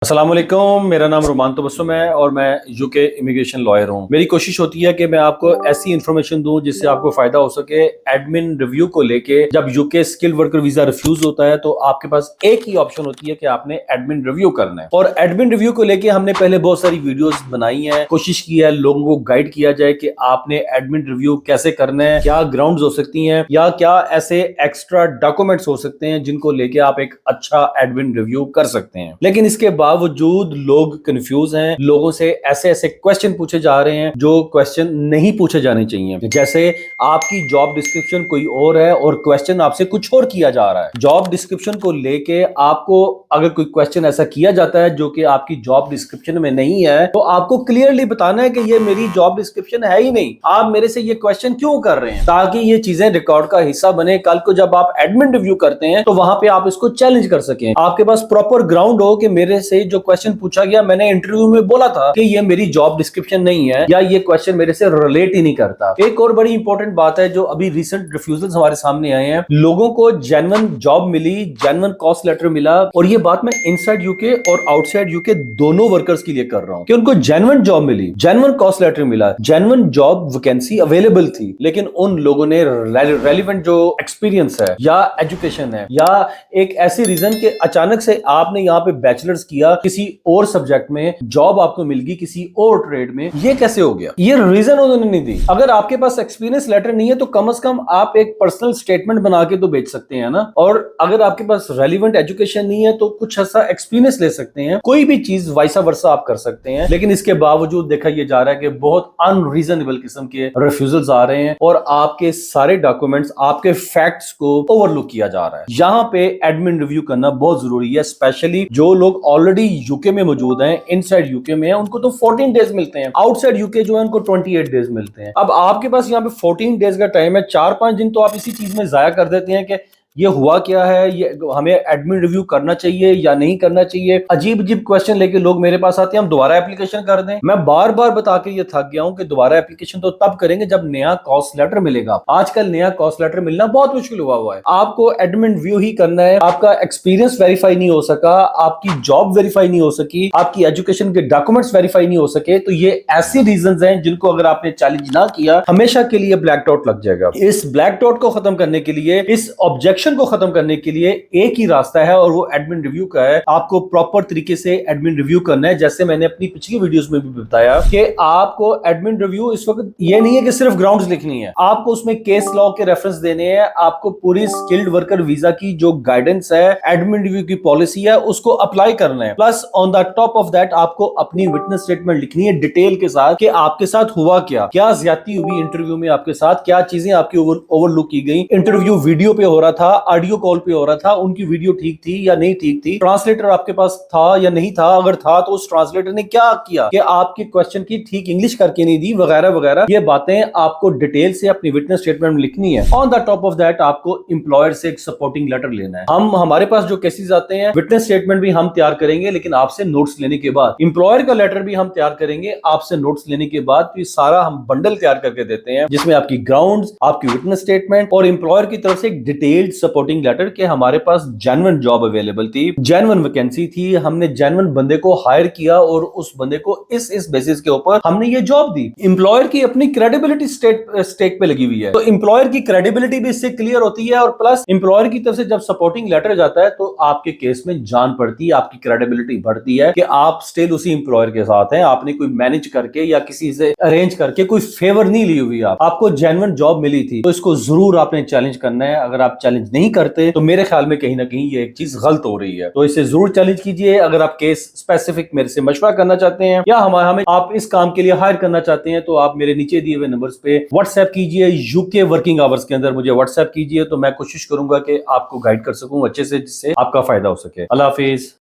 अस्सलाम वालेकुम, मेरा नाम रुमान तबस्सुम है और मैं यूके इमिग्रेशन लॉयर हूँ। मेरी कोशिश होती है कि मैं आपको ऐसी इन्फॉर्मेशन दूं जिससे आपको फायदा हो सके। एडमिन रिव्यू को लेके जब UK skilled worker visa refuse होता है तो आपके पास एक ही ऑप्शन होती है कि आपने एडमिन रिव्यू करना है। और एडमिन रिव्यू को लेके हमने पहले बहुत सारी वीडियोस बनाई है, कोशिश की है लोगों को गाइड किया जाए कि आपने एडमिन रिव्यू कैसे करना है, क्या ग्राउंड्स हो सकती हैं या क्या ऐसे एक्स्ट्रा डॉक्यूमेंट्स हो सकते हैं जिनको लेके आप एक अच्छा एडमिन रिव्यू कर सकते हैं। लेकिन इसके बावजूद लोग कंफ्यूज हैं, लोगों से ऐसे ऐसे क्वेश्चन पूछे जा रहे हैं जो क्वेश्चन नहीं पूछे जाने चाहिए। जैसे आपकी जॉब डिस्क्रिप्शन कोई और है और क्वेश्चन आपसे कुछ और किया जा रहा है। जॉब डिस्क्रिप्शन को लेके आपको अगर कोई क्वेश्चन ऐसा किया जाता है जो कि आपकी जॉब डिस्क्रिप्शन में नहीं है तो आपको क्लियरली बताना है कि ये मेरी जॉब डिस्क्रिप्शन है ही नहीं, आप मेरे से ये क्वेश्चन क्यों कर रहे हैं, ताकि ये चीजें रिकॉर्ड का हिस्सा बने। कल को जब आप एडमिन रिव्यू करते हैं तो वहां पे आप इसको चैलेंज कर सकें, आपके पास प्रॉपर ग्राउंड हो कि मेरे से जो क्वेश्चन पूछा गया मैंने इंटरव्यू में बोला था कि ये मेरी जॉब डिस्क्रिप्शन नहीं है या ये क्वेश्चन मेरे से रिलेट ही नहीं करता। एक और बड़ी इंपॉर्टेंट बात है जो अभी रिसेंट रिफ्यूजल्स हमारे सामने आए हैं, लोगों को जेन्युइन जॉब मिली, जेन्युइन कॉस्ट लेटर मिला, और ये बात मैं इनसाइड यूके और आउटसाइड यूके दोनों वर्कर्स के लिए कर रहा हूं कि उनको जेन्युइन जॉब मिली, जेन्युइन कॉस्ट लेटर मिला, जेन्युइन जॉब वैकेंसी अवेलेबल थी, लेकिन उन लोगों ने रेलिवेंट जो एक्सपीरियंस है या एजुकेशन है या एक ऐसी रीजन के अचानक से आपने यहाँ पे बैचलर्स किया, किसी और सब्जेक्ट में जॉब आपको मिल गई किसी और ट्रेड में, ये कैसे हो गया? ये रीजन उन्होंने नहीं दी। अगर आपके पास एक्सपीरियंस लेटर नहीं है तो कम से कम आप एक पर्सनल स्टेटमेंट बना के तो बेच सकते हैं ना। और अगर आपके पास रेलिवेंट एजुकेशन नहीं है तो कुछ ऐसा एक्सपीरियंस ले सकते हैं, कोई भी चीज वाइसा वर्सा आप कर सकते हैं। लेकिन इसके बावजूद देखा यह जा रहा है कि बहुत अनरीजनेबल किस्म के रिफ्यूजल्स आ रहे हैं और आपके सारे डॉक्यूमेंट्स, आपके फैक्ट्स को ओवरलुक किया जा रहा है। यहाँ पे एडमिन रिव्यू करना बहुत जरूरी है, स्पेशली जो लोग ऑलरेडी यूके में मौजूद हैं, इनसाइड यूके में है, उनको तो 14 डेज मिलते हैं, आउटसाइड यूके जो है उनको 28 डेज मिलते हैं। अब आपके पास यहाँ पे 14 डेज का टाइम है, 4-5 दिन तो आप इसी चीज में जाया कर देते हैं कि ये हुआ क्या है, ये हमें एडमिन रिव्यू करना चाहिए या नहीं करना चाहिए। अजीब अजीब क्वेश्चन लेके लोग मेरे पास आते हैं, हम दोबारा एप्लीकेशन कर दें। मैं बार बार बता के ये थक गया हूं कि दोबारा एप्लीकेशन तो तब करेंगे जब नया कॉस्ट लेटर मिलेगा। आजकल नया कॉस्ट लेटर मिलना बहुत मुश्किल हुआ है। आपको एडमिन रिव्यू ही करना है, आपका एक्सपीरियंस वेरीफाई नहीं हो सका, आपकी जॉब वेरीफाई नहीं हो सकी, आपकी एजुकेशन के डॉक्यूमेंट्स वेरीफाई नहीं हो सके, तो ये ऐसी रीजन हैं जिनको अगर आपने चैलेंज ना किया हमेशा के लिए ब्लैक डॉट लग जाएगा। इस ब्लैक डॉट को खत्म करने के लिए, इस ऑब्जेक्शन को खत्म करने के लिए एक ही रास्ता है और वो एडमिन रिव्यू का है। आपको प्रॉपर तरीके से एडमिन रिव्यू करना है, जैसे मैंने अपनी पिछली वीडियोस में भी बताया कि आपको एडमिन रिव्यू इस वक्त ये नहीं है कि सिर्फ ग्राउंड्स लिखनी है, आपको उसमें केस लॉ के रेफरेंस देने हैं, आपको पूरी स्किल्ड वर्कर वीजा की जो गाइडेंस है, एडमिन रिव्यू की पॉलिसी है, उसको अप्लाई करना है। Plus on the top of that आपको अपनी विटनेस स्टेटमेंट लिखनी है डिटेल के साथ कि आपके साथ हुआ क्या, क्या ज्यादती हुई इंटरव्यू में आपके साथ, क्या चीजें आपकी ओवरलुक की गई, इंटरव्यू वीडियो पे हो रहा था, ऑडियो कॉल पे हो रहा था, उनकी वीडियो ठीक थी या नहीं ठीक थी, ट्रांसलेटर आपके पास था या नहीं था, अगर था तो उस ट्रांसलेटर ने क्या किया कि आपके क्वेश्चन की ठीक इंग्लिश करके नहीं दी, वगैरह वगैरह। ये बातें आपको डिटेल से अपनी विटनेस स्टेटमेंट में लिखनी है। On the top of that आपको एम्प्लॉयर से एक सपोर्टिंग लेटर लेना है। हमारे पास जो केसेस आते हैं, विटनेस स्टेटमेंट भी हम तैयार करेंगे लेकिन आपसे नोट्स लेने के बाद, एम्प्लॉयर का लेटर भी हम तैयार करेंगे आपसे नोट्स लेने के बाद। तो ये सारा हम बंडल तैयार करके देते हैं जिसमें आपकी ग्राउंड्स, आपकी विटनेस स्टेटमेंट और एम्प्लॉयर की तरफ से एक डिटेल्ड सपोर्टिंग लेटर के हमारे पास जेन्युइन जॉब अवेलेबल थी, जेन्युइन वैकेंसी थी, हमने जेन्युइन बंदे को हायर किया और उस बंदे को इस बेसिस के ऊपर हमने ये जॉब दी। एम्प्लॉयर की अपनी क्रेडिबिलिटी स्टेक पे लगी हुई है, तो एम्प्लॉयर की क्रेडिबिलिटी भी इससे क्लियर होती है और प्लस एम्प्लॉयर की तरफ से जब सपोर्टिंग लेटर जाता है तो आपके केस में जान पड़ती है, आपकी क्रेडिबिलिटी बढ़ती है कि आप स्टिल उसी एम्प्लॉयर के साथ हैं, आपने कोई मैनेज करके या किसी से अरेंज करके कोई फेवर नहीं ली हुई, आपको जेन्युइन जॉब मिली थी। तो इसको जरूर आपने चैलेंज करना है। अगर आप चैलेंज नहीं करते तो मेरे ख्याल में कहीं ना कहीं ये एक चीज गलत हो रही है, तो इसे जरूर चैलेंज कीजिए। अगर आप केस स्पेसिफिक मेरे से मशवरा करना चाहते हैं या हमें आप इस काम के लिए हायर करना चाहते हैं तो आप मेरे नीचे दिए हुए नंबर्स पे व्हाट्सएप कीजिए। यूके वर्किंग आवर्स के अंदर मुझे व्हाट्सएप कीजिए तो मैं कोशिश करूंगा कि आपको गाइड कर सकूं अच्छे से, जिससे आपका फायदा हो सके। अल्लाह हाफिज।